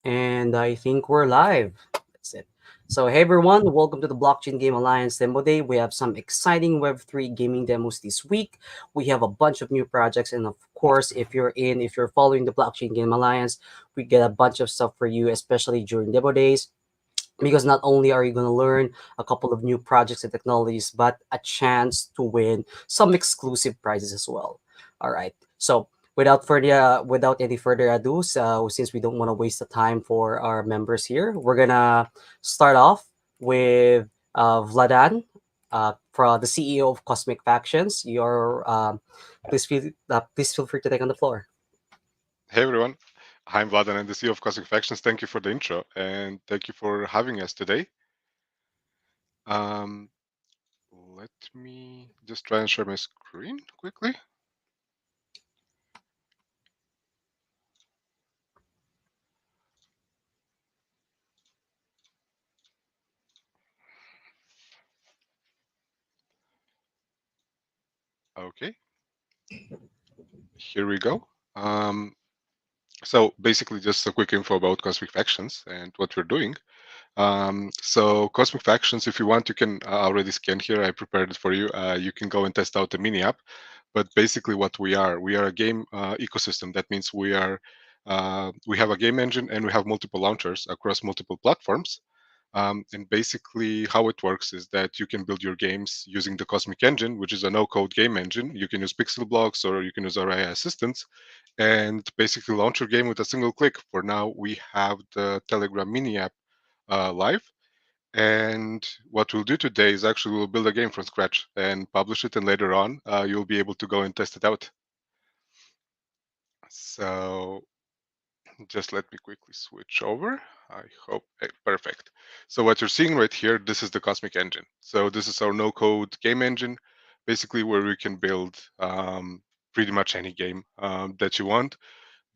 And I think we're live. That's it. So, hey everyone, welcome to the Blockchain Game Alliance Demo Day. We have some exciting Web3 gaming demos this week. We have a bunch of new projects, and of course, if you're following the Blockchain Game Alliance, we get a bunch of stuff for you, especially during demo days. Because not only are you going to learn a couple of new projects and technologies, but a chance to win some exclusive prizes as well. All right. So without any further ado, so since we don't want to waste the time for our members here, we're gonna start off with Vladan, for the CEO of Cosmic Factions. Please feel free to take on the floor. Hey everyone, I'm Vladan and the CEO of Cosmic Factions. Thank you for the intro and thank you for having us today. Um, Let me just try and share my screen quickly. Okay, here we go. So basically just a quick info about Cosmic Factions and what we're doing. So Cosmic Factions, if you want, you can already scan here. I prepared it for you. You can go and test out the mini app. But basically, what we are a game ecosystem. That means we have a game engine and we have multiple launchers across multiple platforms. And basically, how it works is that you can build your games using the Cosmic Engine, which is a no-code game engine. You can use pixel blocks or you can use our AI assistants, and basically launch your game with a single click. For now, we have the Telegram mini app live. And what we'll do today is actually we'll build a game from scratch and publish it, and later on you'll be able to go and test it out. So just let me quickly switch over. I hope perfect. So what you're seeing right here, this is the Cosmic Engine. So this is our no-code game engine, basically where we can build pretty much any game that you want.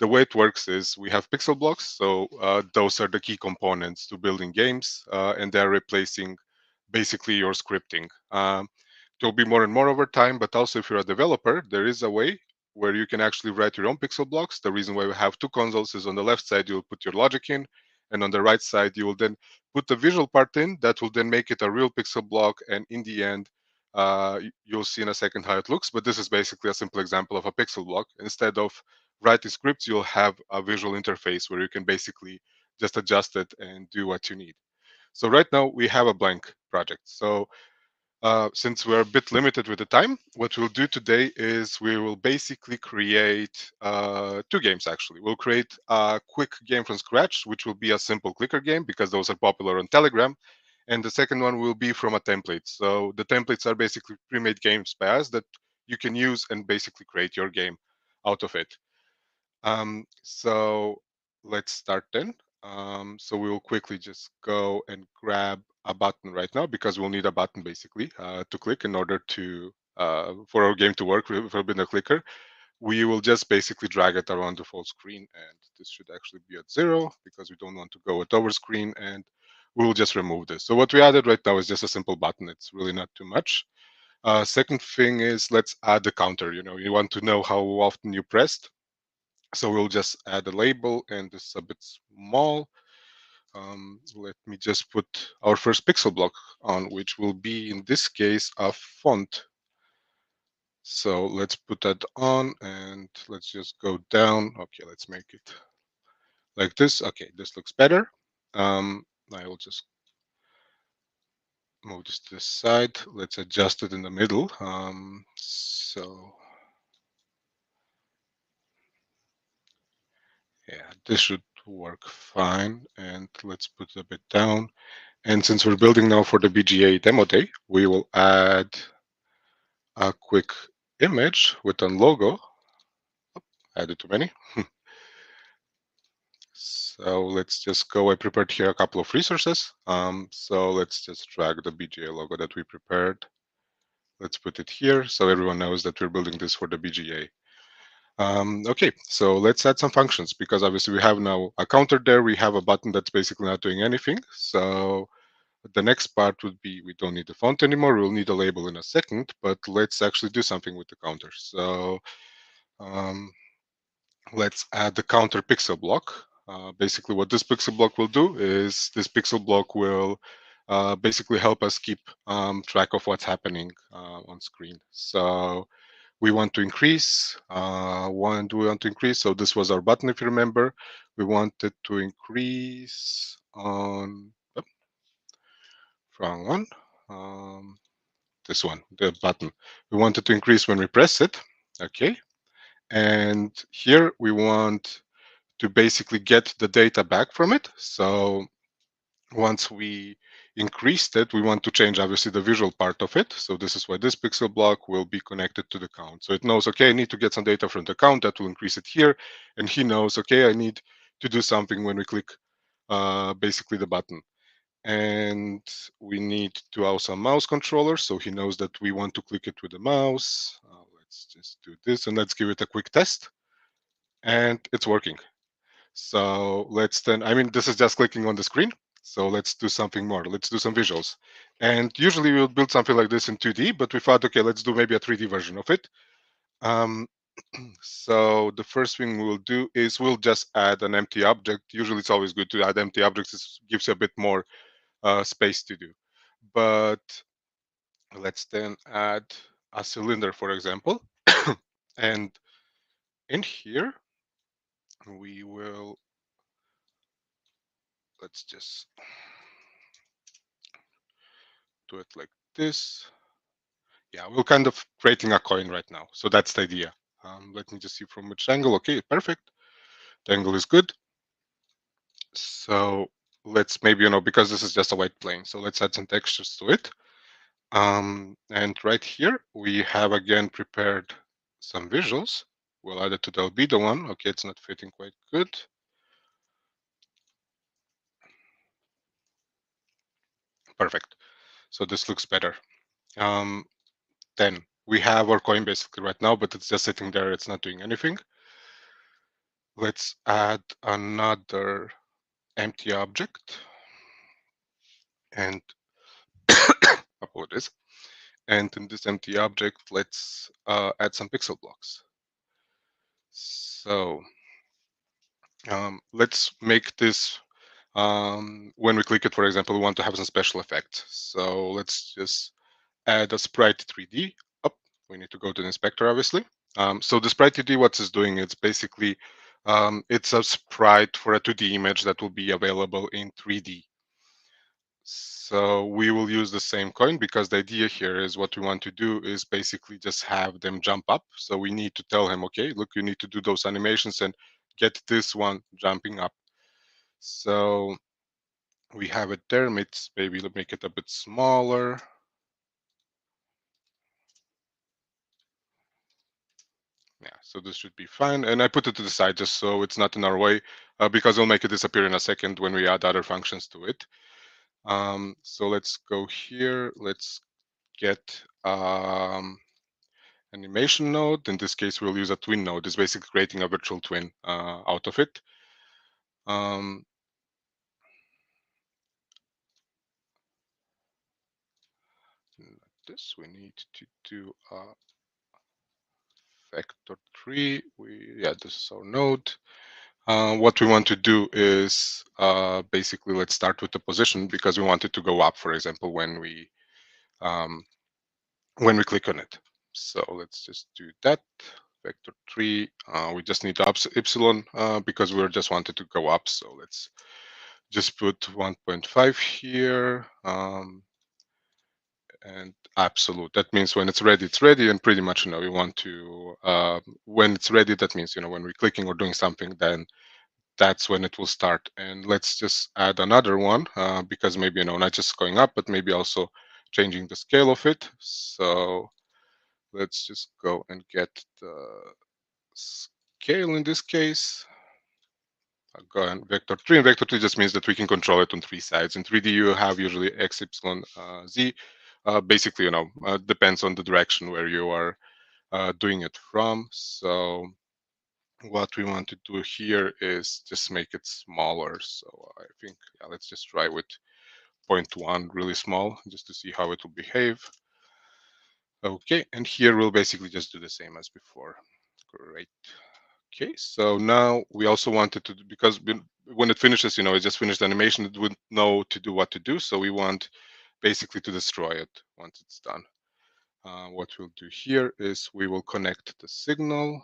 The way it works is we have pixel blocks, so those are the key components to building games, and they're replacing basically your scripting. There'll be more and more over time, but also if you're a developer, there is a way where you can actually write your own pixel blocks. The reason why we have two consoles is on the left side, you'll put your logic in, and on the right side, you will then put the visual part in that will then make it a real pixel block. And in the end, you'll see in a second how it looks, but this is basically a simple example of a pixel block. Instead of writing scripts, you'll have a visual interface where you can basically just adjust it and do what you need. So right now we have a blank project. So since we're a bit limited with the time, what we'll do today is we will basically create two games actually. We'll create a quick game from scratch, which will be a simple clicker game because those are popular on Telegram. And the second one will be from a template. So the templates are basically pre-made games by us that you can use and basically create your game out of it. So let's start then. So we will quickly just go and grab a button right now because we'll need a button basically to click in order to for our game to work with a clicker. We will just basically drag it around the full screen, and this should actually be at 0 because we don't want to go at over screen, and we will just remove this. So what we added right now is just a simple button. It's really not too much. Second thing is let's add the counter. You know, you want to know how often you pressed. So we'll just add a label, and this is a bit small. Let me just put our first pixel block on, which will be, in this case, a font. So let's put that on, and let's just go down. Okay, let's make it like this. Okay, this looks better. I will just move this to the side. Let's adjust it in the middle. So yeah, this should work fine. And let's put it a bit down. And since we're building now for the BGA demo day, we will add a quick image with a logo. Added too many. So let's just go. I prepared here a couple of resources. So let's just drag the BGA logo that we prepared. Let's put it here so everyone knows that we're building this for the BGA. Okay, so let's add some functions because obviously we have now a counter there. We have a button that's basically not doing anything. So the next part would be we don't need the font anymore. We'll need a label in a second, but let's actually do something with the counter. So um, let's add the counter pixel block. Basically, what this pixel block will do is this pixel block will basically help us keep track of what's happening on screen. So we want to increase. One do we want to increase? So this was our button, if you remember. We wanted to increase on wrong one. This one, the button. We wanted to increase when we press it. Okay. And here we want to basically get the data back from it. So once we increased it, we want to change obviously the visual part of it. So this is why this pixel block will be connected to the count. So it knows, okay, I need to get some data from the count, that will increase it here. And he knows, okay, I need to do something when we click basically the button. And we need to also mouse controller. So he knows that we want to click it with the mouse. Let's just do this and let's give it a quick test. And it's working. So let's then, I mean, this is just clicking on the screen. So let's do something more. Let's do some visuals. And usually we would build something like this in 2D, but we thought, okay, let's do maybe a 3D version of it. Um, so the first thing we'll do is we'll just add an empty object. Usually it's always good to add empty objects. It gives you a bit more space to do. But let's then add a cylinder, for example. And in here, we will, let's just do it like this. Yeah, we're kind of creating a coin right now. So that's the idea. Let me just see from which angle. Okay, perfect. The angle is good. So let's maybe, because this is just a white plane, so let's add some textures to it. And right here, we have again prepared some visuals. We'll add it to the albedo one. Okay, it's not fitting quite good. Perfect. So this looks better. Um, then we have our coin basically right now, but it's just sitting there. It's not doing anything. Let's add another empty object and apologies. And in this empty object, let's add some pixel blocks. So let's make this, when we click it, for example, we want to have some special effects. So let's just add a sprite 3D. Oh, we need to go to the inspector, obviously. So the sprite 3D, what it's doing, it's basically, it's a sprite for a 2D image that will be available in 3D. So we will use the same coin because the idea here is what we want to do is basically just have them jump up. So we need to tell him, okay, look, you need to do those animations and get this one jumping up. So we have it there. Maybe make it a bit smaller. Yeah, so this should be fine. And I put it to the side just so it's not in our way because we'll make it disappear in a second when we add other functions to it. So let's go here. Let's get animation node. In this case, we'll use a twin node. It's basically creating a virtual twin out of it. This we need to do a vector 3. Yeah, this is our node. What we want to do is basically let's start with the position because we want it to go up, for example, um, when we click on it. So let's just do that. Vector 3. We just need epsilon because we just wanted to go up. So let's just put 1.5 here. And absolute. That means when it's ready, and pretty much, we want to, when it's ready, that means, when we're clicking or doing something, then that's when it will start. And let's just add another one because maybe, not just going up, but maybe also changing the scale of it. So let's just go and get the scale in this case. I'll go and vector 3. And vector 3 just means that we can control it on 3 sides. In 3D, you have usually x, epsilon, z. Basically, depends on the direction where you are doing it from. So what we want to do here is just make it smaller. So I think, yeah, let's just try with 0.1, really small, just to see how it will behave. Okay, and here we'll basically just do the same as before. Great. Okay, so now we also wanted to, because when it finishes, it just finished the animation, it wouldn't know to do what to do. So we want basically to destroy it once it's done. What we'll do here is we will connect the signal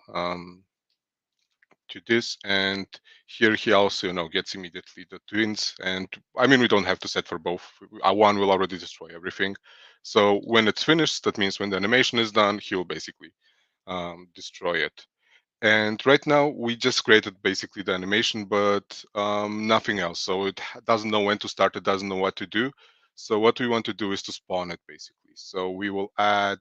to this, and here he also gets immediately the twins. And I mean, we don't have to set for both. One will already destroy everything. So when it's finished, that means when the animation is done, he will basically destroy it. And right now we just created basically the animation, but nothing else. So it doesn't know when to start, it doesn't know what to do. So what we want to do is to spawn it basically. So we will add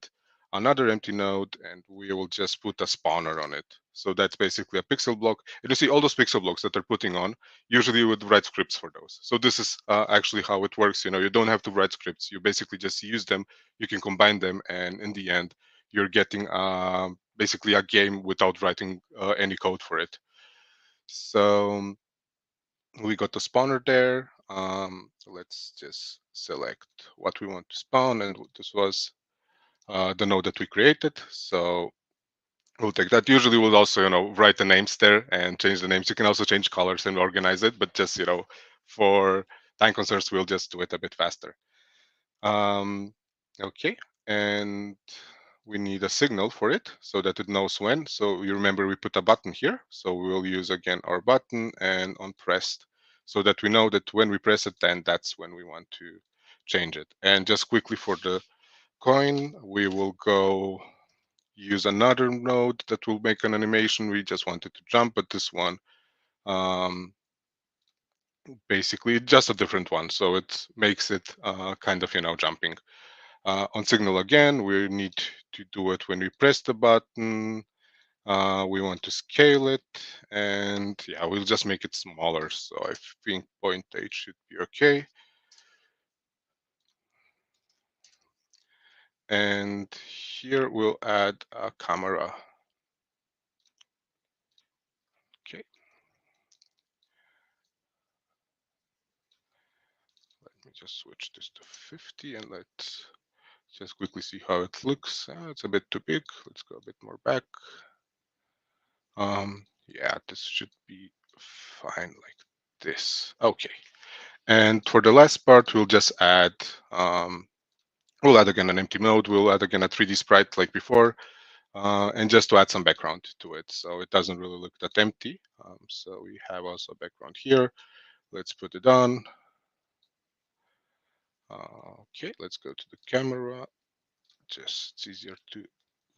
another empty node and we will just put a spawner on it. So that's basically a pixel block. And you see all those pixel blocks that they're putting on, usually you would write scripts for those. So this is actually how it works. You don't have to write scripts. You basically just use them, you can combine them, and in the end, you're getting basically a game without writing any code for it. So we got the spawner there. Let's just select what we want to spawn, and this was the node that we created. So we'll take that. Usually we'll also, write the names there and change the names. You can also change colors and organize it, but just, for time concerns, we'll just do it a bit faster. Um, okay, and we need a signal for it so that it knows when. So you remember we put a button here. So we will use again our button and on pressed so that we know that when we press it, then that's when we want to change it. And just quickly for the coin, we will go use another node that will make an animation. We just wanted to jump, but this one, um, basically just a different one. So it makes it kind of, jumping. On signal again, we need to do it when we press the button. We want to scale it, and yeah, we'll just make it smaller. So I think 0.8 should be okay. And here we'll add a camera. Okay, let me just switch this to 50 and let's just quickly see how it looks. It's a bit too big. Let's go a bit more back. Yeah, this should be fine like this. Okay. And for the last part, we'll add again an empty node. We'll add again a 3D sprite like before, and just to add some background to it, so it doesn't really look that empty. So we have also a background here. Let's put it on. Okay, let's go to the camera. Just it's easier to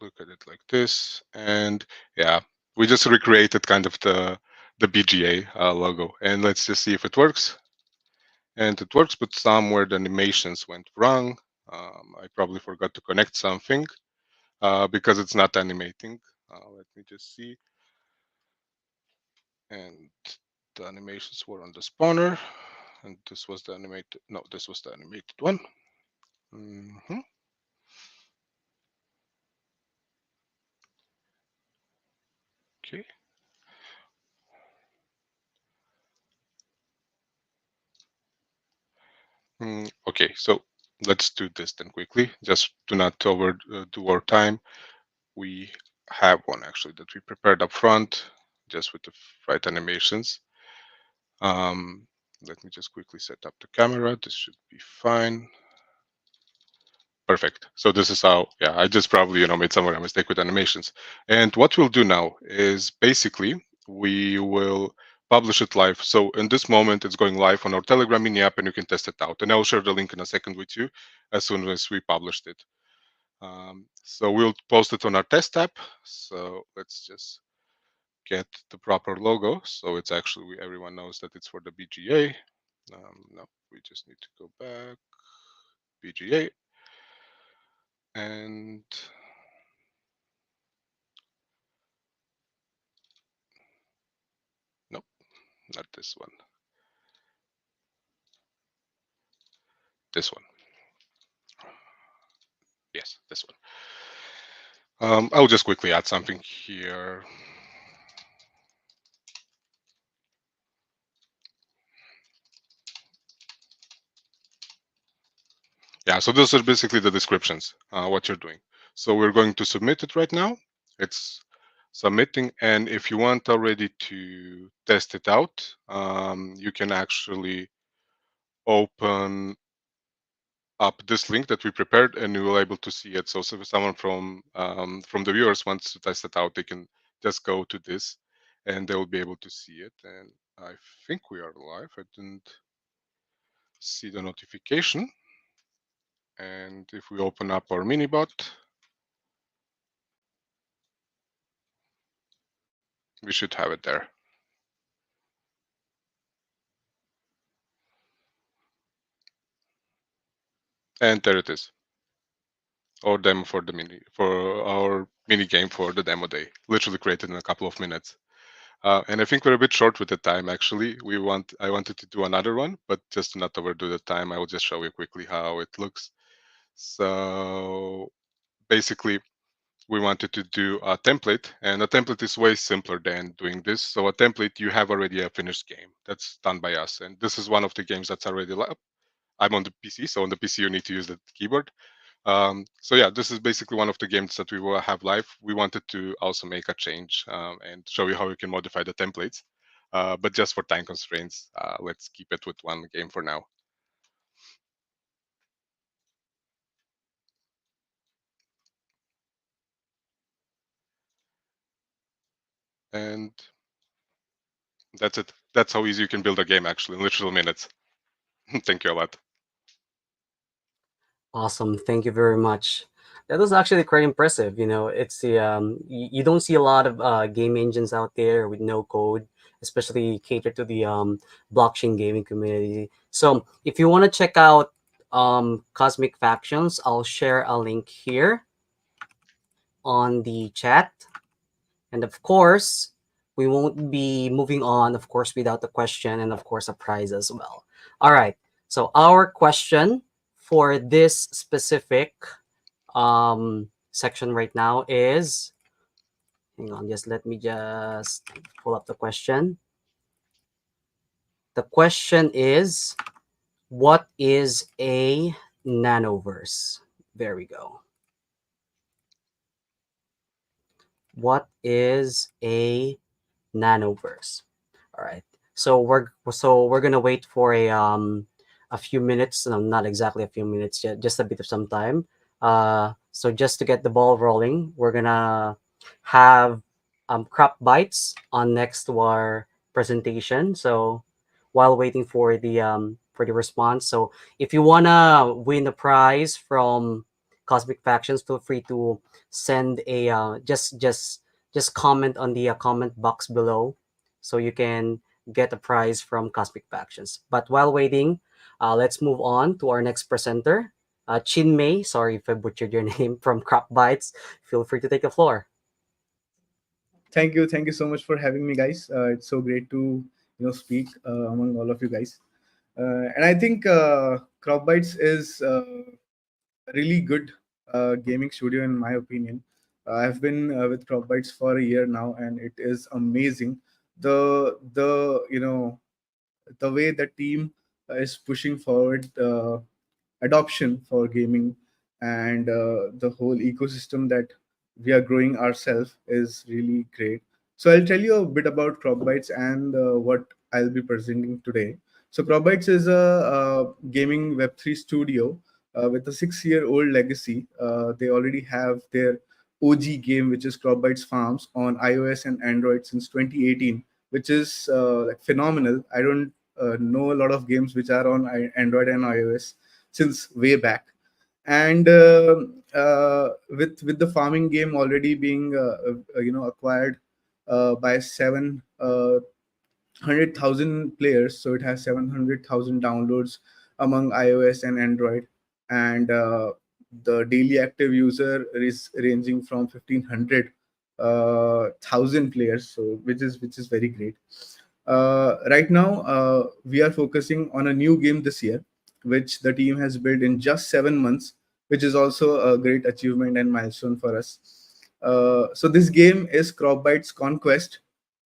look at it like this. And yeah, we just recreated kind of the BGA logo, and let's just see if it works. And it works, but somewhere the animations went wrong. I probably forgot to connect something because it's not animating. Let me just see. And the animations were on the spawner, and this was the animated. No, this was the animated one. Hmm. Okay. Okay, so let's do this then quickly, just to not overdo our time. We have one actually that we prepared up front, just with the right animations. Um, Let me just quickly set up the camera. This should be fine. Perfect. So this is how, yeah, I just probably, made somewhere a mistake with animations. And what we'll do now is basically we will publish it live. So in this moment, it's going live on our Telegram mini app and you can test it out. And I'll share the link in a second with you as soon as we published it. So we'll post it on our test app. So let's just get the proper logo. So it's actually, everyone knows that it's for the BGA. No, we just need to go back, BGA, and nope, not this one, this one. Yes, this one. I'll just quickly add something here. Yeah, so those are basically the descriptions, what you're doing. So we're going to submit it right now. It's submitting. And if you want already to test it out, you can actually open up this link that we prepared, and you will able to see it. So, if someone from the viewers wants to test it out, they can just go to this, and they will be able to see it. And I think we are live. I didn't see the notification. And if we open up our minibot, we should have it there. And there it is. Our demo for the for our mini game for the demo day, literally created in a couple of minutes. And I think we're a bit short with the time. Actually, I wanted to do another one, but just to not overdo the time, I will just show you quickly how it looks. So basically, we wanted to do a template, and a template is way simpler than doing this. So a template, you have already a finished game that's done by us, and this is one of the games that's already live. I'm on the PC, so on the PC you need to use the keyboard. So yeah, this is basically one of the games that we will have live. We wanted to also make a change and show you how you can modify the templates. But just for time constraints, let's keep it with one game for now. And that's it. That's how easy you can build a game actually in literal minutes. Thank you a lot. Awesome. Thank you very much. That was actually quite impressive. You know, it's the you don't see a lot of game engines out there with no code, especially catered to the blockchain gaming community. So if you want to check out Cosmic Factions, I'll share a link here on the chat. And of course, we won't be moving on, of course, without a question and of course a prize as well. All right. So our question for this specific section right now is, hang on, just let me just pull up the question. The question is, what is a nanoverse? There we go. What is a nanoverse? All right. So we're gonna wait for a few minutes. No, not exactly a few minutes. Just a bit of some time. So just to get the ball rolling, we're gonna have crop bites on next to our presentation. So while waiting for the response, so if you wanna win a prize from Cosmic Factions, feel free to send a just comment on the comment box below so you can get a prize from Cosmic Factions. But while waiting, let's move on to our next presenter, Chin Mei. Sorry if I butchered your name from Crop Bites. Feel free to take the floor. Thank you so much for having me, guys. It's so great to speak among all of you guys. And I think Crop Bites is a really good gaming studio in my opinion. I've been with Crop Bites for a year now, and it is amazing. The way the team is pushing forward adoption for gaming, and the whole ecosystem that we are growing ourselves is really great. So I'll tell you a bit about CropBytes and what I'll be presenting today. So CropBytes is a gaming Web3 studio with a 6-year-old legacy. They already have their OG game, which is CropBytes Farms, on iOS and Android since 2018, which is like phenomenal. I don't know a lot of games which are on Android and iOS since way back. And with the farming game already being acquired by 700,000 players, so it has 700,000 downloads among iOS and Android, and the daily active user is ranging from 1,500 thousand players, so which is very great. Right now, we are focusing on a new game this year, which the team has built in just 7 months, which is also a great achievement and milestone for us. So this game is CropBytes Conquest,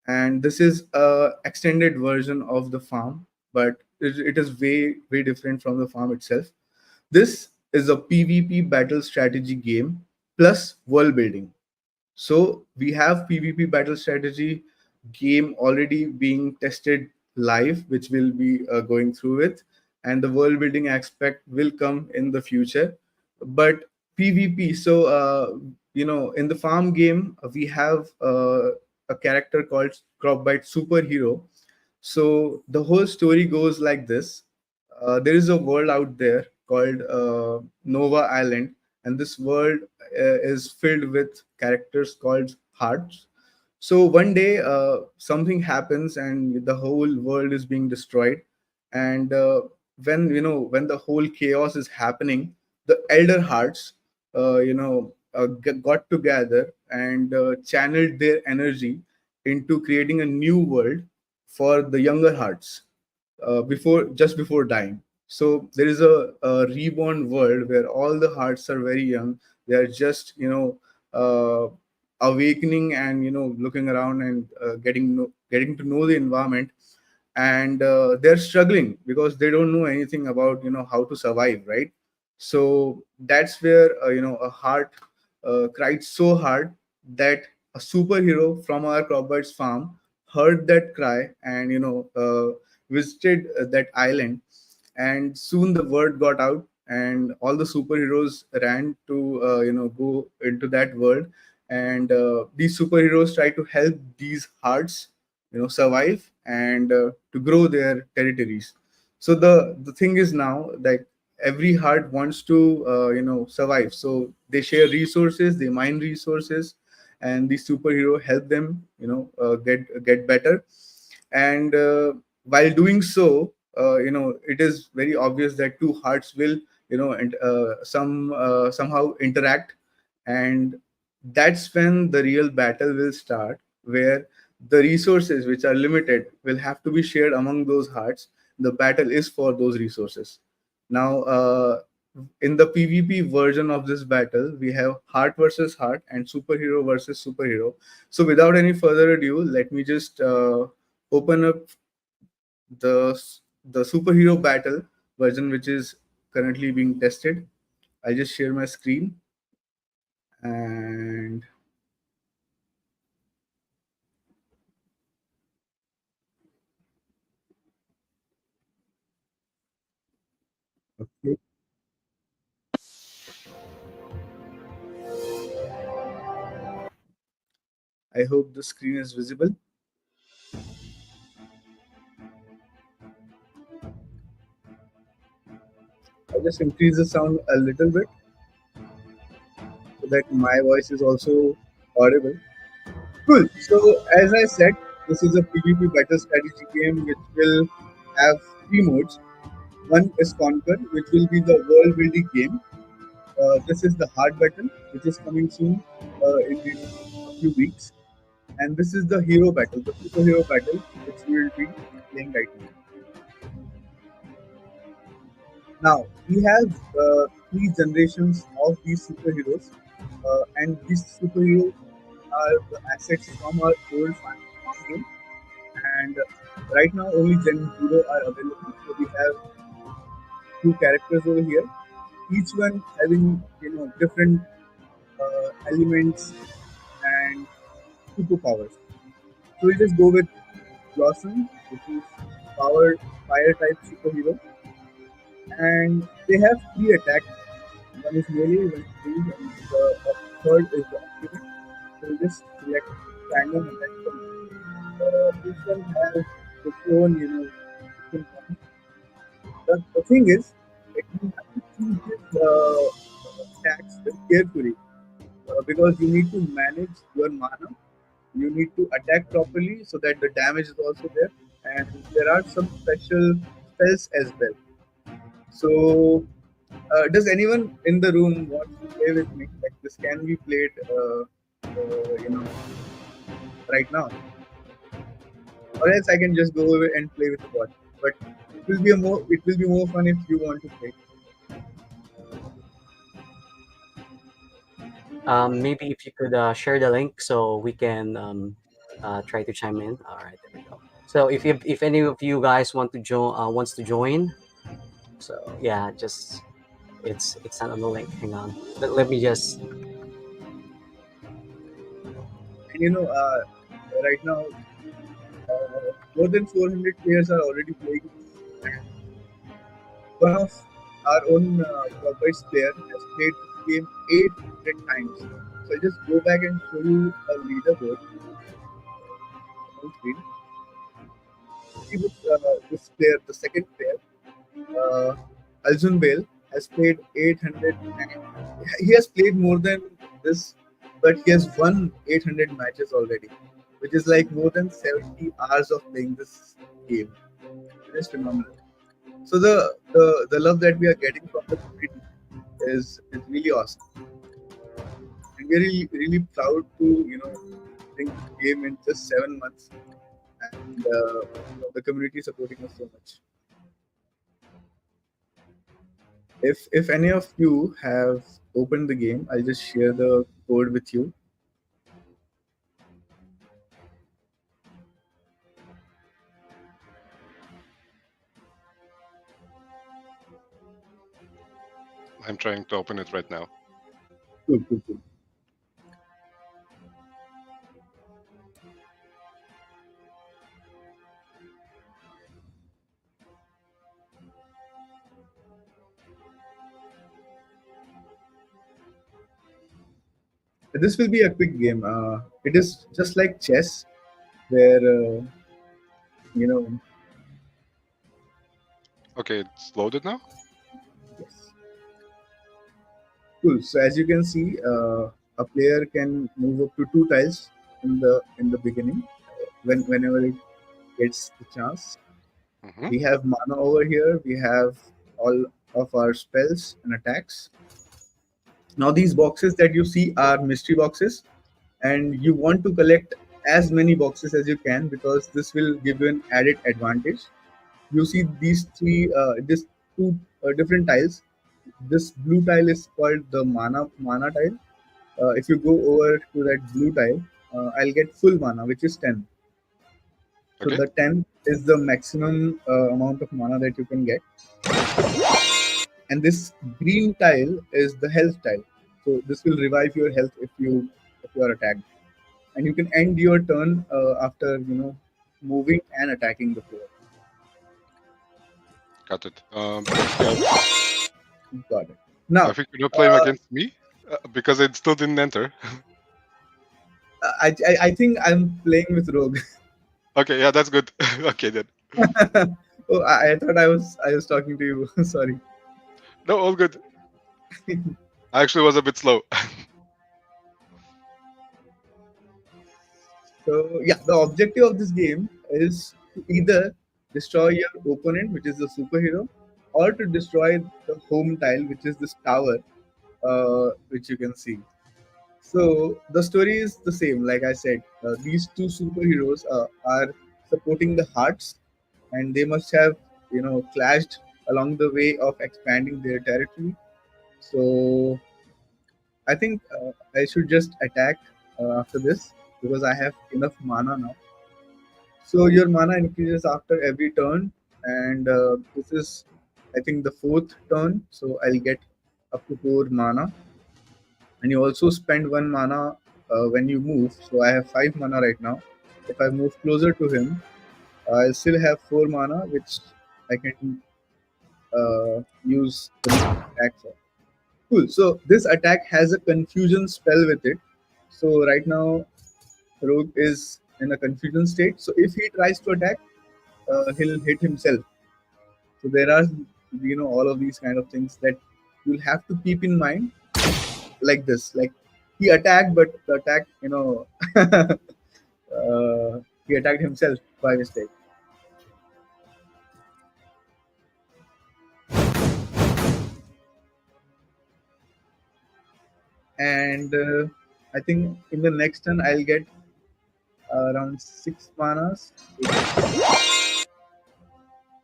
and this is a extended version of the farm, but it is way different from the farm itself. This is a PvP battle strategy game plus world building. So we have PvP battle strategy game already being tested live, which will be going through it, and the world building aspect will come in the future. But PvP, so in the farm game, we have a character called Cropbite Superhero. So the whole story goes like this: there is a world out there called Nova Island, and this world is filled with characters called hearts. So one day, something happens, and the whole world is being destroyed. And when the whole chaos is happening, the elder hearts, got together and channeled their energy into creating a new world for the younger hearts before dying. So there is a reborn world where all the hearts are very young. They are just awakening and looking around and getting to know the environment, and they're struggling because they don't know anything about how to survive, right? So that's where a heart cried so hard that a superhero from our Cropbird's farm heard that cry and visited that island, and soon the word got out and all the superheroes ran to go into that world, and these superheroes try to help these hearts survive and to grow their territories. So the thing is now that every heart wants to survive, so they share resources, they mine resources, and the superhero help them get better. And while doing so, it is very obvious that two hearts will somehow interact, and that's when the real battle will start, where the resources which are limited will have to be shared among those hearts. The battle is for those resources. Now, in the PvP version of this battle, we have heart versus heart and superhero versus superhero. So, without any further ado, let me just open up the the superhero battle version, which is currently being tested. I just share my screen, and okay, I hope the screen is visible. I just increase the sound a little bit so that my voice is also audible. Cool. So as I said, this is a PvP battle strategy game which will have three modes. One is Conquer, which will be the world building game. This is the hard battle, which is coming soon in a few weeks. And this is the hero battle, the superhero battle, which we will be playing right now. Now, we have three generations of these superheroes, and these superheroes are the assets from our old farm game. And right now, only Gen 0 are available. So we have two characters over here, each one having different elements and superpowers. So we just go with Blossom, which is powered fire type superhero, and they have three attacks. One is melee, one is range, and the third is the ultimate. So we just select random attack from each one has its own, different points. The thing is that you have to choose these stacks very carefully because you need to manage your mana. You need to attack properly so that the damage is also there, and there are some special spells as well. So, does anyone in the room want to play with me? Like this can be played, right now, or else I can just go over and play with the bot. But it will be more fun if you want to play. Maybe if you could share the link so we can try to chime in. All right, there we go. So if any of you guys want to join, wants to join, so yeah, just it's not on the link. Hang on, let me just And right now, more than 400 players are already playing this, and one of our own Cowboys player has played this game 800 times. So I'll just go back and show you a leaderboard on screen. See this player, the second player, uh, Alzun Bale, has played 800, and he has played more than this, but he has won 800 matches already, which is like more than 70 hours of playing this game. It is phenomenal. So the love that we are getting from the community is really awesome, and we're really proud to bring this game in just 7 months, and the community supporting us so much. If any of you have opened the game, I'll just share the code with you. I'm trying to open it right now. Cool, cool, cool. This will be a quick game. It is just like chess, where you know. Okay, it's loaded now. Yes. Cool. So as you can see, a player can move up to two tiles in the beginning, whenever it gets the chance. Hmm. We have mana over here. We have all of our spells and attacks. Now these boxes that you see are mystery boxes, and you want to collect as many boxes as you can because this will give you an added advantage. You see these this two different tiles. This blue tile is called the mana tile. If you go over to that blue tile, I'll get full mana, which is 10. So Okay, the 10 is the maximum amount of mana that you can get. And this green tile is the health tile. So this will revive your health if you are attacked, and you can end your turn after moving and attacking the player. got it. Yeah, Got it. I Now, think you're not playing uh, against me because it still didn't enter. I think I'm playing with Rogue. Okay, yeah, that's good. Okay then. Oh, I thought I was talking to you. Sorry. No, all good. I actually was a bit slow. So yeah, the objective of this game is to either destroy your opponent, which is the superhero, or to destroy the home tile, which is this tower, which you can see. So the story is the same. Like I said, these two superheroes are supporting the hearts, and they must have clashed along the way of expanding their territory. So I think I should just attack after this because I have enough mana now. So your mana increases after every turn, and this is, I think, the fourth turn. So I'll get up to 4 mana, and you also spend 1 mana when you move. So I have 5 mana right now. If I move closer to him, I'll still have 4 mana, which I can use the next attack for. Cool. So this attack has a confusion spell with it. So right now, Rogue is in a confusion state. So if he tries to attack, he'll hit himself. So there are all of these kind of things that you'll have to keep in mind, like this. Like he attacked, but the attack, he attacked himself by mistake. And I think in the next turn I'll get around 6 manas,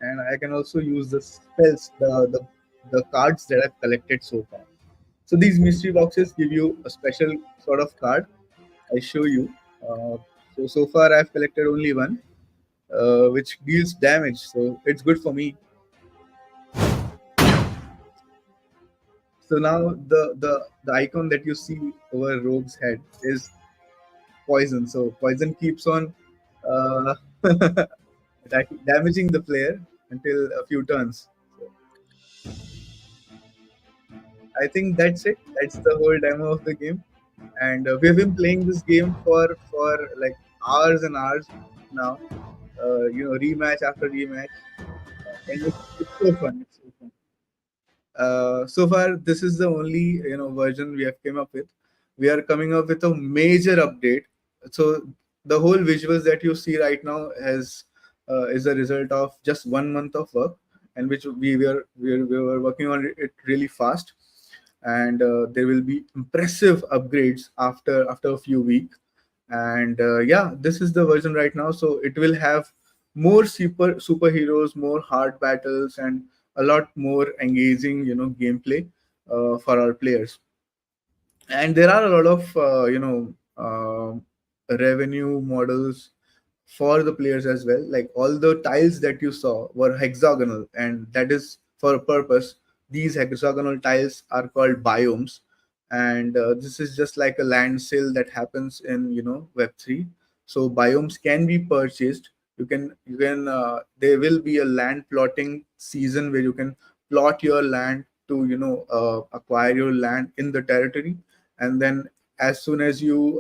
and I can also use the spells, the cards that I've collected so far. So these mystery boxes give you a special sort of card. I show you. Uh, so far I've collected only one, which deals damage. So it's good for me. So now the icon that you see over Rogue's head is poison. So poison keeps on uh, damaging the player until a few turns. So I think that's it. That's the whole demo of the game, and we've been playing this game for like hours and hours now. Rematch after rematch, and it's so fun. It's so fun. So far, this is the only version we have came up with. We are coming up with a major update. So the whole visuals that you see right now has is a result of just 1 month of work, and which we were working on it really fast. And there will be impressive upgrades after a few weeks. And yeah, this is the version right now, so it will have more superheroes, more hard battles, and a lot more engaging gameplay for our players. And there are a lot of revenue models for the players as well. Like all the tiles that you saw were hexagonal, and that is for a purpose. These hexagonal tiles are called biomes, and this is just like a land sale that happens in Web3. So biomes can be purchased. You can there will be a land plotting season where you can plot your land to acquire your land in the territory. And then as soon as you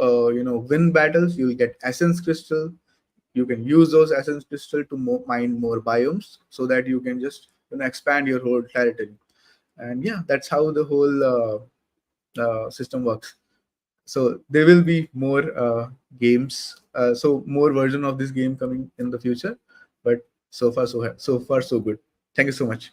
win battles, you'll get essence crystal. You can use those essence crystal to mine more biomes, so that you can just expand your whole territory. And yeah, that's how the whole system works. So there will be more games, so more version of this game coming in the future. But so far so good. Thank you so much.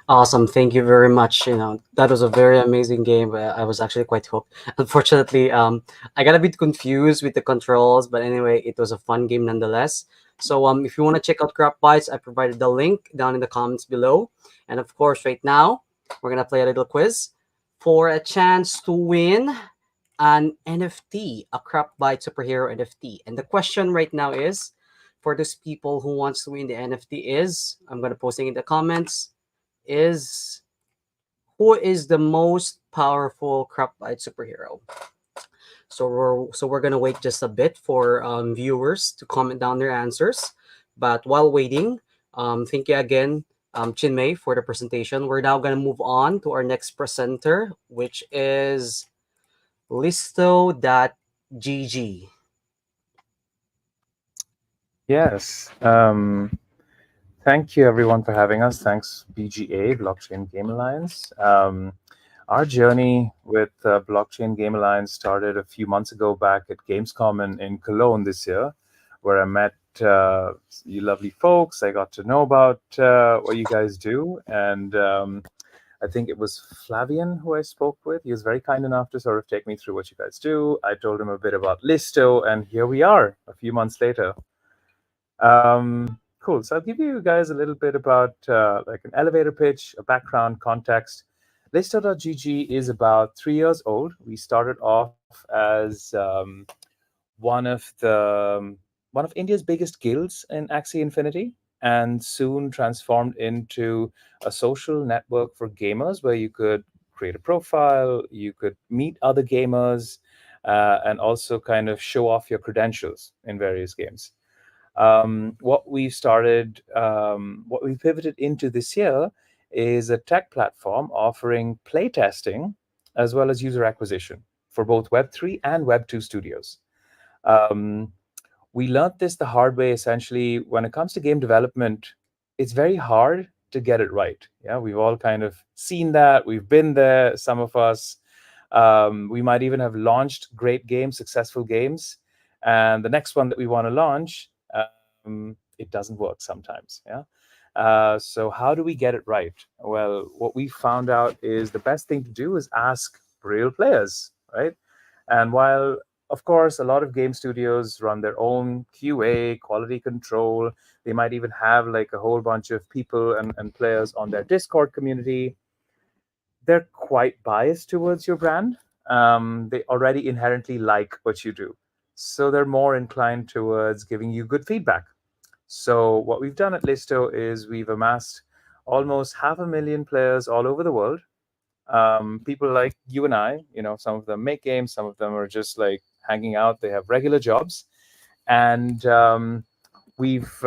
Awesome. Thank you very much. That was a very amazing game. I was actually quite hooked. Unfortunately, I got a bit confused with the controls, but anyway, it was a fun game nonetheless. So, if you want to check out Crap Bites, I provided the link down in the comments below. And of course, right now, we're gonna play a little quiz for a chance to win an NFT, a Crap Bite superhero NFT. And the question right now is, for those people who wants to win the NFT, is I'm gonna post it in the comments, is who is the most powerful Crocbite superhero? So we're gonna wait just a bit for viewers to comment down their answers. But while waiting, thank you again, Chinmay, for the presentation. We're now gonna move on to our next presenter, which is Listo.gg. Yes. Thank you, everyone, for having us. Thanks, BGA, Blockchain Game Alliance. Our journey with Blockchain Game Alliance started a few months ago back at Gamescom in Cologne this year, where I met you lovely folks. I got to know about what you guys do. And I think it was Flavian who I spoke with. He was very kind enough to sort of take me through what you guys do. I told him a bit about Listo, and here we are a few months later. Cool. So I'll give you guys a little bit about like an elevator pitch, a background context. Listo.gg is about 3 years old. We started off as one of the one of India's biggest guilds in Axie Infinity, and soon transformed into a social network for gamers where you could create a profile, you could meet other gamers, and also kind of show off your credentials in various games. What we pivoted into this year is a tech platform offering playtesting as well as user acquisition for both Web3 and Web2 studios. Um, we learned this the hard way. Essentially, when it comes to game development, it's very hard to get it right. Yeah, we've all kind of seen that. We've been there, some of us. We might even have launched great games, successful games, and the next one that we want to launch, it doesn't work sometimes. Yeah. So how do we get it right? Well, what we found out is the best thing to do is ask real players, right? And while of course, a lot of game studios run their own QA, quality control. They might even have like a whole bunch of people and players on their Discord community. They're quite biased towards your brand. They already inherently like what you do. So they're more inclined towards giving you good feedback. So what we've done at Listo is we've amassed almost 500,000 players all over the world. People like you and I, some of them make games, some of them are just like hanging out. They have regular jobs, and we've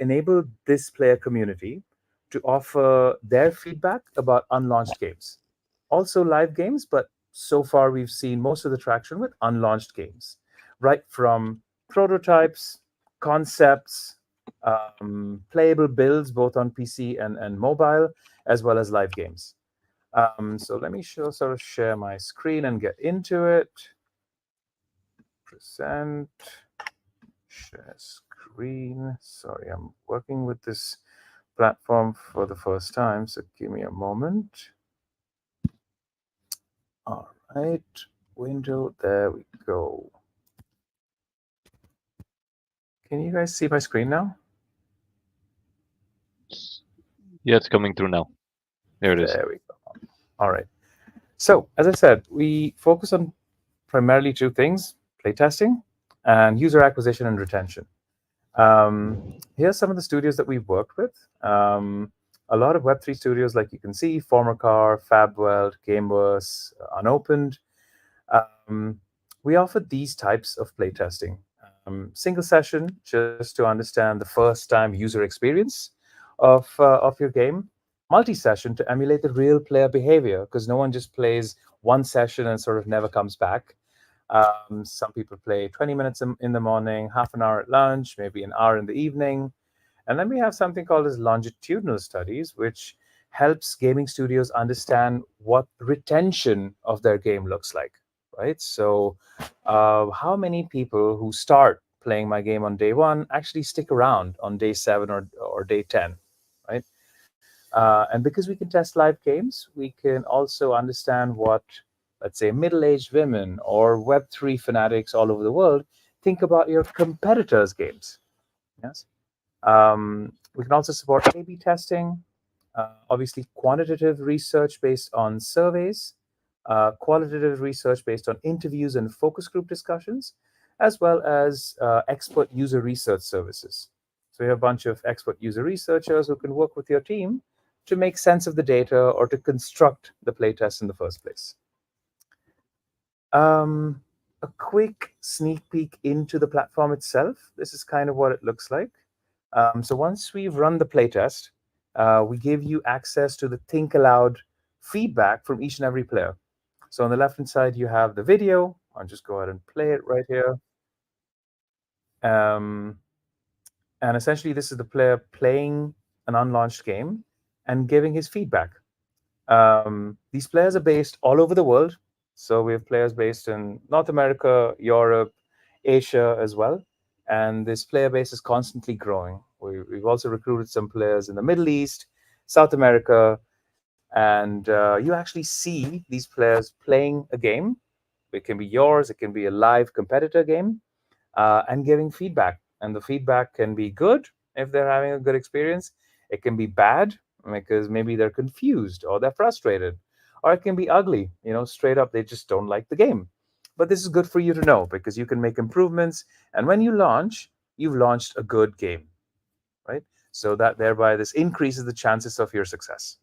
enabled this player community to offer their feedback about unlaunched games, also live games, but so far we've seen most of the traction with unlaunched games, right from prototypes, concepts, playable builds both on PC and mobile, as well as live games. So let me sort of share my screen and get into it. Present. Share screen. Sorry, I'm working with this platform for the first time, so give me a moment. All right, window, there we go. Can you guys see my screen now? Yeah, it's coming through now. There it is. There we go. All right. So, as I said, we focus on primarily two things: playtesting and user acquisition and retention. Here's some of the studios that we've worked with. A lot of Web3 studios, like you can see, Former Car, Fabweld, Gameverse, Unopened. Um, we offer these types of playtesting. Single session, just to understand the first-time user experience of your game. Multi-session to emulate the real player behavior, because no one just plays one session and sort of never comes back. Some people play 20 minutes in the morning, half an hour at lunch, maybe an hour in the evening. And then we have something called as longitudinal studies, which helps gaming studios understand what retention of their game looks like, right? So, how many people who start playing my game on day one actually stick around on day seven or day 10, right? And because we can test live games, we can also understand what, let's say, middle-aged women or Web3 fanatics all over the world think about your competitors' games. Yes. We can also support A/B testing, obviously quantitative research based on surveys, qualitative research based on interviews and focus group discussions, as well as expert user research services. So you have a bunch of expert user researchers who can work with your team to make sense of the data or to construct the playtest in the first place. A quick sneak peek into the platform itself. This is kind of what it looks like. So once we've run the playtest, we give you access to the think aloud feedback from each and every player. So on the left-hand side, you have the video. I'll just go ahead and play it right here. And essentially, this is the player playing an unlaunched game and giving his feedback. These players are based all over the world. So we have players based in North America, Europe, Asia as well. And this player base is constantly growing. We've also recruited some players in the Middle East, South America, and you actually see these players playing a game. It can be yours, it can be a live competitor game, and giving feedback. And the feedback can be good if they're having a good experience. It can be bad because maybe they're confused or they're frustrated, or it can be ugly. Straight up, they just don't like the game. But this is good for you to know because you can make improvements. And when you launch, you've launched a good game, right? So that thereby this increases the chances of your success.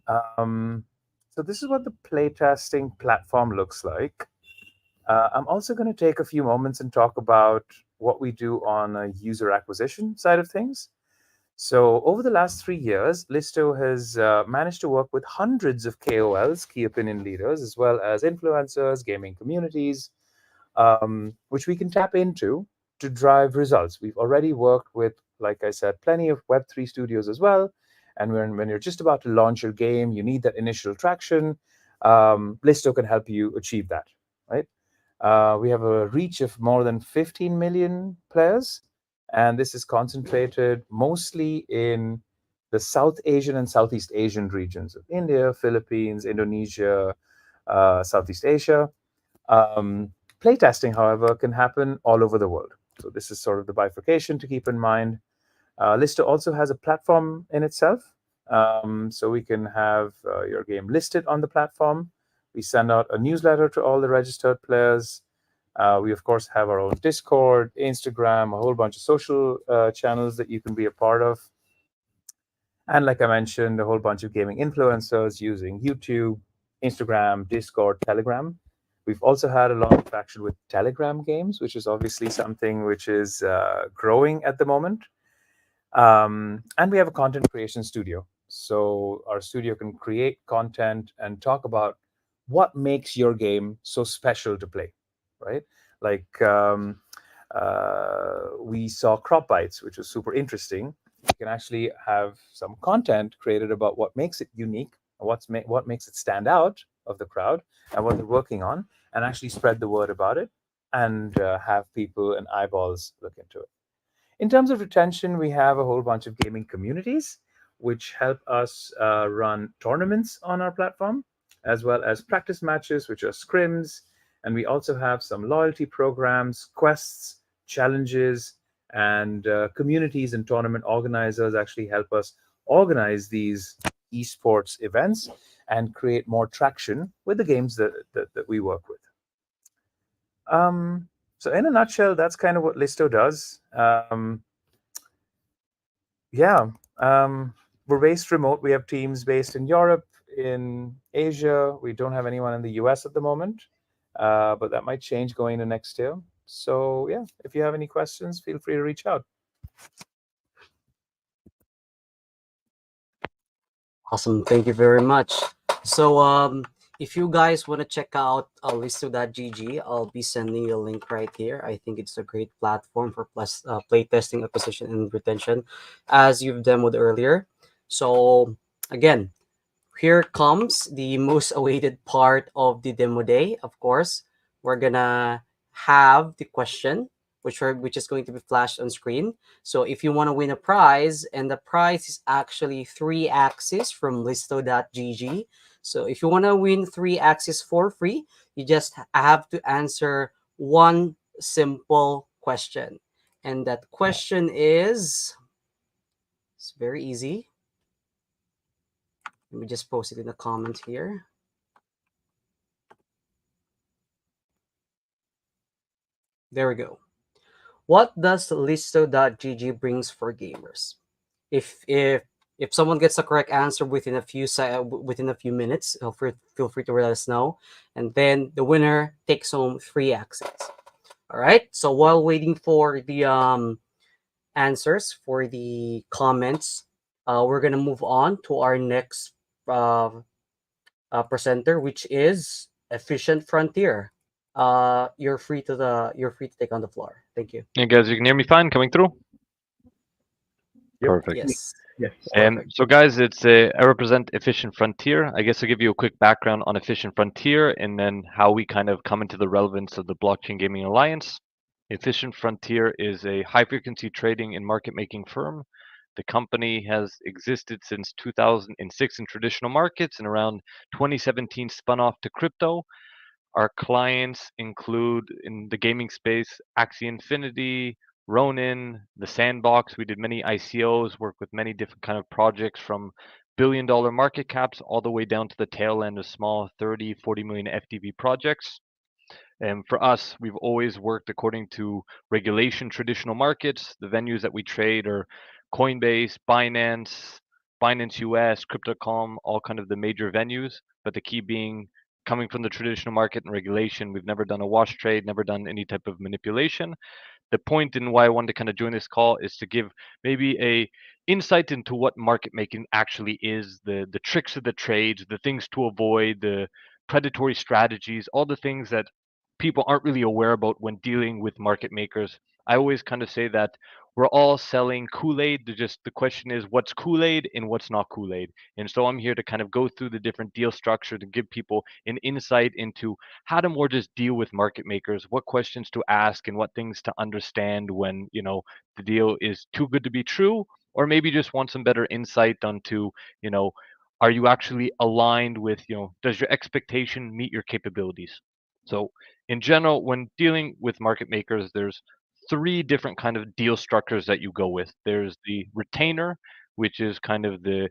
So this is what the playtesting platform looks like. I'm also going to take a few moments and talk about what we do on a user acquisition side of things. So over the last 3 years, Listo has managed to work with hundreds of KOLs, key opinion leaders, as well as influencers, gaming communities, which we can tap into to drive results. We've already worked with, like I said, plenty of Web3 studios as well. And when you're just about to launch your game, you need that initial traction. Listo can help you achieve that, right? We have a reach of more than 15 million players, and this is concentrated mostly in the South Asian and Southeast Asian regions of India, Philippines, Indonesia, Southeast Asia. Playtesting, however, can happen all over the world. So this is sort of the bifurcation to keep in mind. Listo also has a platform in itself. So we can have your game listed on the platform. We send out a newsletter to all the registered players. We, of course, have our own Discord, Instagram, a whole bunch of social channels that you can be a part of. And like I mentioned, a whole bunch of gaming influencers using YouTube, Instagram, Discord, Telegram. We've also had a lot of traction with Telegram games, which is obviously something which is growing at the moment. And we have a content creation studio. So our studio can create content and talk about what makes your game so special to play, right? Like we saw Crop Bites, which was super interesting. You can actually have some content created about what makes it unique, what makes it stand out of the crowd, and what they're working on, and actually spread the word about it, and have people and eyeballs look into it. In terms of retention, we have a whole bunch of gaming communities which help us run tournaments on our platform, as well as practice matches, which are scrims. And we also have some loyalty programs, quests, challenges, and communities and tournament organizers actually help us organize these esports events and create more traction with the games that we work with. Um, so, in a nutshell, that's kind of what Listo does. Yeah, we're based remote. We have teams based in Europe, in Asia. We don't have anyone in the US at the moment, but that might change going into next year. So, yeah, if you have any questions, feel free to reach out. Awesome. Thank you very much. So, if you guys want to check out listo.gg, I'll be sending you a link right here. I think it's a great platform for play testing, acquisition, and retention, as you've demoed earlier. So, again, here comes the most awaited part of the demo day. Of course, we're gonna have the question, which is going to be flashed on screen. So if you want to win a prize, and the prize is actually 3 axes from listo.gg. So if you want to win 3 axes for free, you just have to answer one simple question, and that question is, it's very easy. Let me just post it in the comments here. There we go. What does listo.gg brings for gamers? If someone gets the correct answer within within a few minutes, feel free to let us know, and then the winner takes home 3 axes. All right. So while waiting for the answers for the comments, we're gonna move on to our next uh, presenter, which is Efficient Frontier. You're free to take on the floor. Thank you. You guys, you can hear me fine coming through? Yep. Perfect. Yes. Yes. So guys, I represent Efficient Frontier. I guess I'll give you a quick background on Efficient Frontier and then how we kind of come into the relevance of the Blockchain Gaming Alliance. Efficient Frontier is a high frequency trading and market making firm. The company has existed since 2006 in traditional markets, and around 2017 spun off to crypto. Our clients include, in the gaming space, Axie Infinity, Ronin, the Sandbox. We did many ICOs, worked with many different kind of projects from billion-dollar market caps all the way down to the tail end of small 30, 40 million FDV projects. And for us, we've always worked according to regulation, traditional markets. The venues that we trade are Coinbase, Binance US, Crypto.com, all kind of the major venues. But the key being, coming from the traditional market and regulation, we've never done a wash trade, never done any type of manipulation. The point and why I wanted to kind of join this call is to give maybe a insight into what market making actually is, the tricks of the trades, the things to avoid, the predatory strategies, all the things that people aren't really aware about when dealing with market makers. I always kind of say that we're all selling Kool-Aid. Just the question is what's Kool-Aid and what's not Kool-Aid. And so I'm here to kind of go through the different deal structure to give people an insight into how to more just deal with market makers, what questions to ask and what things to understand when, the deal is too good to be true, or maybe just want some better insight onto, you know, are you actually aligned with, does your expectation meet your capabilities? So in general, when dealing with market makers, there's three different kind of deal structures that you go with. There's the retainer, which is kind of the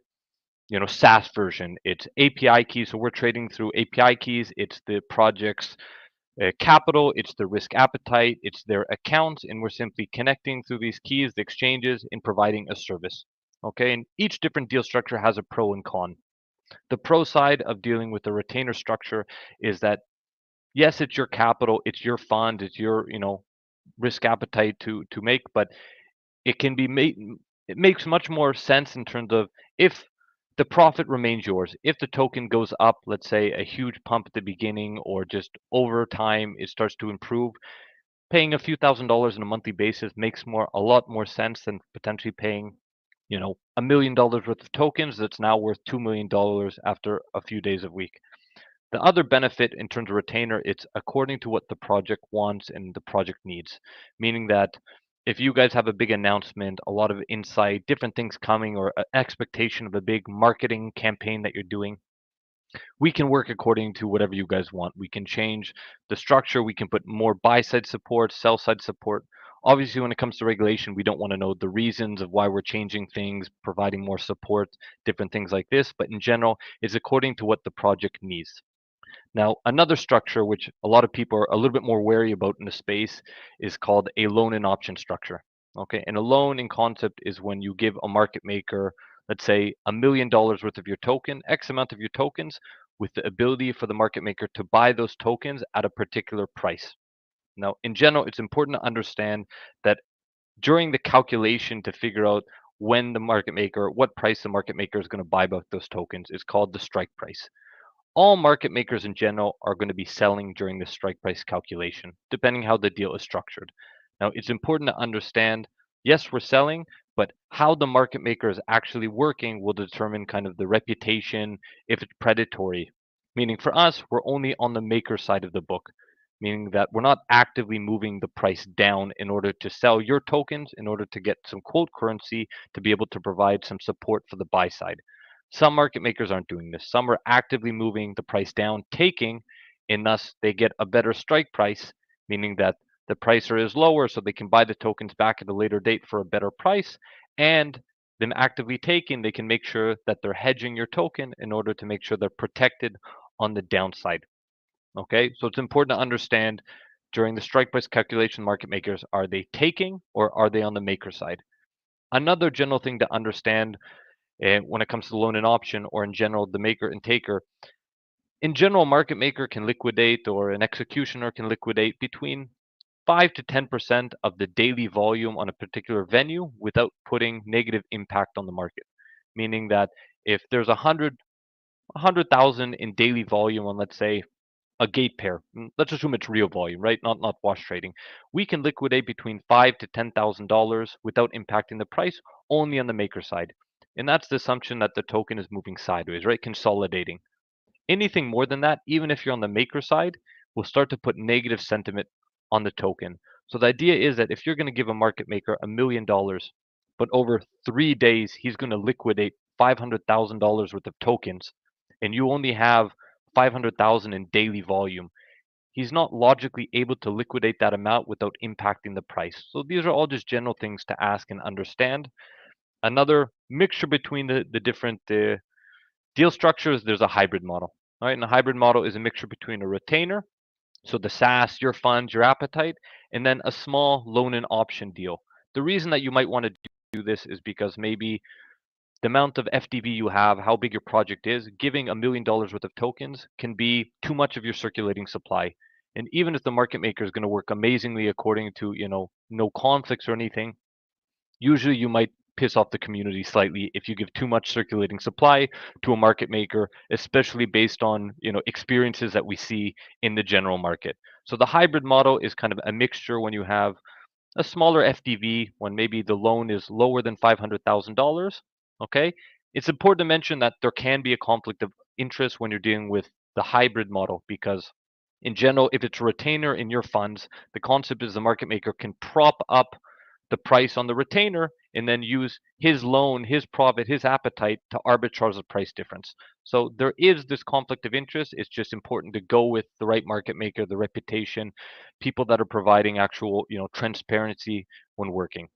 SaaS version. It's API keys, so we're trading through API keys. It's the project's capital, it's the risk appetite, it's their accounts, and we're simply connecting through these keys, the exchanges, and providing a service. Okay, and each different deal structure has a pro and con. The pro side of dealing with the retainer structure is that yes, it's your capital, it's your fund, it's your risk appetite to make, but it can be made. It makes much more sense in terms of if the profit remains yours. If the token goes up, let's say a huge pump at the beginning, or just over time it starts to improve, paying a few $1,000s on a monthly basis makes a lot more sense than potentially paying, $1 million worth of tokens that's now worth $2 million after a few days of week. The other benefit in terms of retainer, it's according to what the project wants and the project needs. Meaning that if you guys have a big announcement, a lot of insight, different things coming, or an expectation of a big marketing campaign that you're doing, we can work according to whatever you guys want. We can change the structure. We can put more buy side support, sell side support. Obviously, when it comes to regulation, we don't want to know the reasons of why we're changing things, providing more support, different things like this. But in general, it's according to what the project needs. Now, another structure which a lot of people are a little bit more wary about in the space is called a loan and option structure. Okay, and a loan in concept is when you give a market maker, let's say $1 million worth of your token, X amount of your tokens, with the ability for the market maker to buy those tokens at a particular price. Now, in general, it's important to understand that during the calculation to figure out when the market maker, what price the market maker is going to buy back those tokens is called the strike price. All market makers in general are going to be selling during the strike price calculation, depending how the deal is structured. Now, it's important to understand, yes, we're selling, but how the market maker is actually working will determine kind of the reputation, if it's predatory. Meaning for us, we're only on the maker side of the book, meaning that we're not actively moving the price down in order to sell your tokens, in order to get some quote currency to be able to provide some support for the buy side. Some market makers aren't doing this. Some are actively moving the price down, taking, and thus they get a better strike price, meaning that the pricer is lower so they can buy the tokens back at a later date for a better price. And them actively taking, they can make sure that they're hedging your token in order to make sure they're protected on the downside. Okay, so it's important to understand during the strike price calculation, market makers, are they taking or are they on the maker side? Another general thing to understand when it comes to the loan and option, or in general, the maker and taker. In general, market maker can liquidate, or an executioner can liquidate between 5 to 10% of the daily volume on a particular venue without putting negative impact on the market. Meaning that if there's 100,000 in daily volume on, let's say, a gate pair. Let's assume it's real volume, right? Not wash trading. We can liquidate between $5 to $10,000 without impacting the price, only on the maker side. And that's the assumption that the token is moving sideways, right? Consolidating. Anything more than that, even if you're on the maker side, will start to put negative sentiment on the token. So the idea is that if you're going to give a market maker $1 million, but over 3 days he's going to liquidate $500,000 worth of tokens, and you only have 500,000 in daily volume, he's not logically able to liquidate that amount without impacting the price. So these are all just general things to ask and understand. Another mixture between the different deal structures, there's a hybrid model. All right, and a hybrid model is a mixture between a retainer, so the SaaS, your funds, your appetite, and then a small loan and option deal. The reason that you might want to do this is because maybe the amount of FDV you have, how big your project is, giving $1 million worth of tokens can be too much of your circulating supply. And even if the market maker is going to work amazingly according to, no conflicts or anything, usually you might piss off the community slightly if you give too much circulating supply to a market maker, especially based on, experiences that we see in the general market. So the hybrid model is kind of a mixture when you have a smaller FDV, when maybe the loan is lower than $500,000. Okay, it's important to mention that there can be a conflict of interest when you're dealing with the hybrid model, because in general, if it's a retainer in your funds, the concept is the market maker can prop up the price on the retainer and then use his loan, his profit, his appetite to arbitrage the price difference. So there is this conflict of interest. It's just important to go with the right market maker, the reputation, people that are providing actual, transparency when working.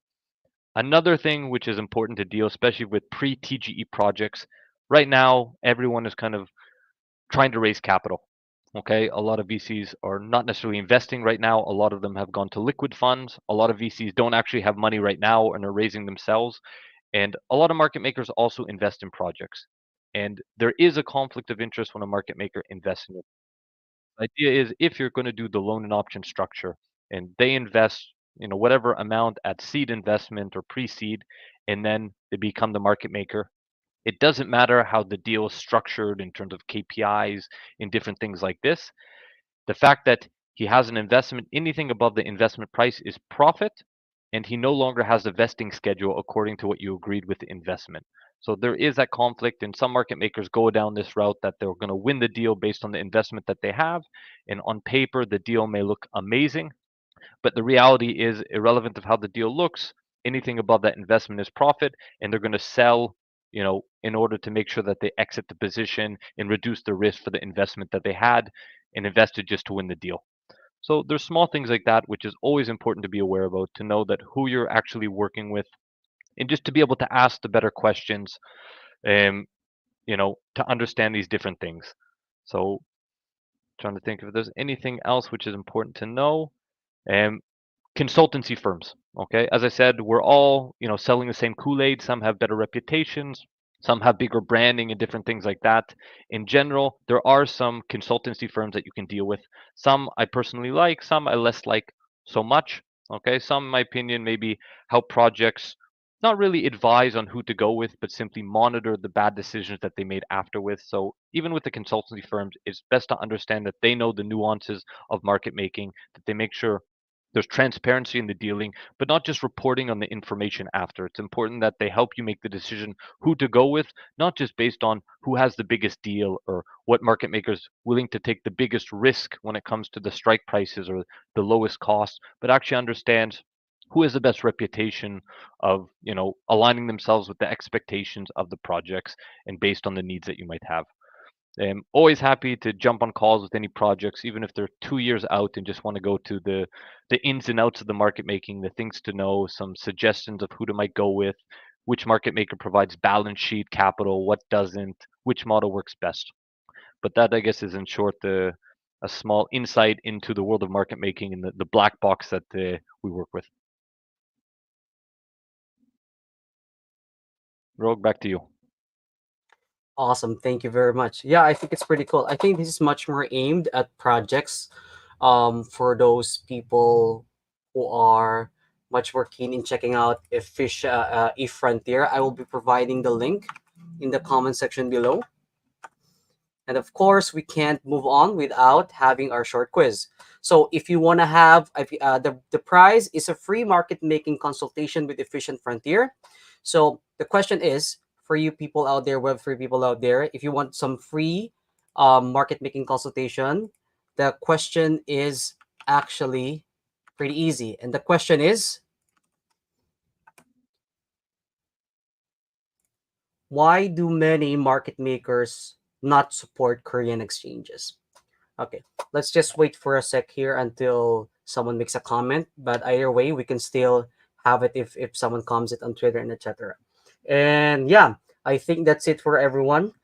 Another thing which is important to deal, especially with pre-TGE projects, right now everyone is kind of trying to raise capital. Okay, a lot of VCs are not necessarily investing right now. A lot of them have gone to liquid funds. A lot of VCs don't actually have money right now and are raising themselves. And a lot of market makers also invest in projects. And there is a conflict of interest when a market maker invests in it. The idea is if you're going to do the loan and option structure and they invest, whatever amount at seed investment or pre-seed, and then they become the market maker, it doesn't matter how the deal is structured in terms of KPIs in different things like this. The fact that he has an investment, anything above the investment price is profit, and he no longer has a vesting schedule according to what you agreed with the investment. So there is that conflict, and some market makers go down this route that they're going to win the deal based on the investment that they have. And on paper, the deal may look amazing, but the reality is irrelevant of how the deal looks. Anything above that investment is profit, and they're going to sell, in order to make sure that they exit the position and reduce the risk for the investment that they had and invested just to win the deal. So there's small things like that, which is always important to be aware about, to know that who you're actually working with, and just to be able to ask the better questions, um, to understand these different things. So trying to think if there's anything else which is important to know. Um, Consultancy firms. Okay, as I said, we're all selling the same Kool-Aid. Some have better reputations, some have bigger branding and different things like that. In general, there are some consultancy firms that you can deal with. Some I personally like, some I less like so much. Okay, some in my opinion maybe help projects not really advise on who to go with, but simply monitor the bad decisions that they made afterwards. So even with the consultancy firms, it's best to understand that they know the nuances of market making, that they make sure there's transparency in the dealing, but not just reporting on the information after. It's important that they help you make the decision who to go with, not just based on who has the biggest deal or what market makers willing to take the biggest risk when it comes to the strike prices or the lowest cost, but actually understands who has the best reputation of aligning themselves with the expectations of the projects and based on the needs that you might have. Always happy to jump on calls with any projects, even if they're 2 years out and just want to go to the ins and outs of the market making, the things to know, some suggestions of who to might go with, which market maker provides balance sheet capital, what doesn't, which model works best. But that, I guess, is in short a small insight into the world of market making and the black box that we work with. Rogue, back to you. Awesome. Thank you very much. Yeah, I think it's pretty cool. I think this is much more aimed at projects for those people who are much more keen in checking out if Frontier. I will be providing the link in the comment section below. And of course, we can't move on without having our short quiz. So if you want to have, the prize is a free market making consultation with Efficient Frontier. So the question is, for you people out there, Web3 people out there, if you want some free market making consultation, the question is actually pretty easy. And the question is, why do many market makers not support Korean exchanges? Okay, let's just wait for a sec here until someone makes a comment. But either way, we can still have it if someone comes it on Twitter and etc. And yeah, I think that's it for everyone.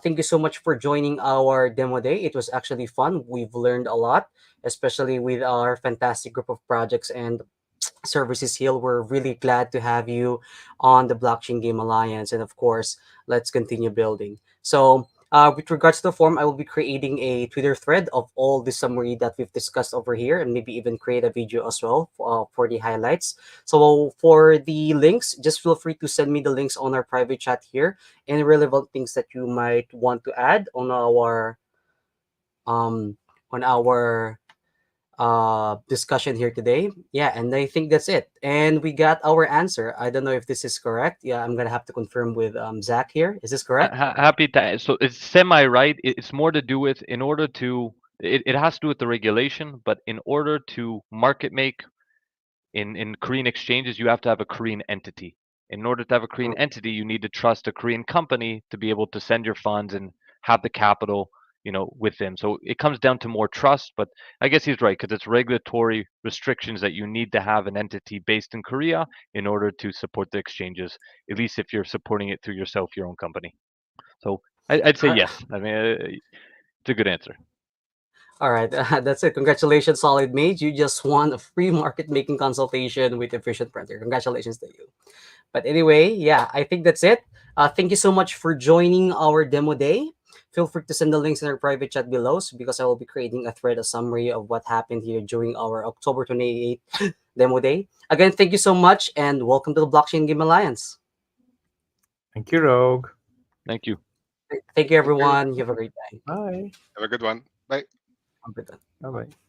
Thank you so much for joining our demo day. It was actually fun. We've learned a lot, especially with our fantastic group of projects and services here. We're really glad to have you on the Blockchain Game Alliance. And of course, let's continue building. So, with regards to the form, I will be creating a Twitter thread of all the summary that we've discussed over here and maybe even create a video as well for the highlights. So, for the links, just feel free to send me the links on our private chat here. Any relevant things that you might want to add um, on our discussion here today. Yeah, and I think that's it. And we got our answer. I don't know if this is correct. Yeah, I'm gonna have to confirm with Zach here. Is this correct? Happy to. So it's semi right. It's more to do with in order to. It has to do with the regulation, but in order to market make in Korean exchanges, you have to have a Korean entity. In order to have a Korean Oh, entity, you need to trust a Korean company to be able to send your funds and have the capital, with them. So it comes down to more trust, but I guess he's right because it's regulatory restrictions that you need to have an entity based in Korea in order to support the exchanges, at least if you're supporting it through yourself, your own company. So I'd say all right. yes. I mean, it's a good answer. All right, that's it. Congratulations, Solid Mage. You just won a free market making consultation with Efficient Printer. Congratulations to you. But anyway, yeah, I think that's it. Thank you so much for joining our demo day. Feel free to send the links in our private chat below because I will be creating a thread, a summary of what happened here during our October 28th demo day. Again, thank you so much and welcome to the Blockchain Game Alliance. Thank you, Rogue. Thank you. Thank you, Thank you. everyone. You have a great day. Bye. Have a good one. Bye. Have a good one. Bye bye.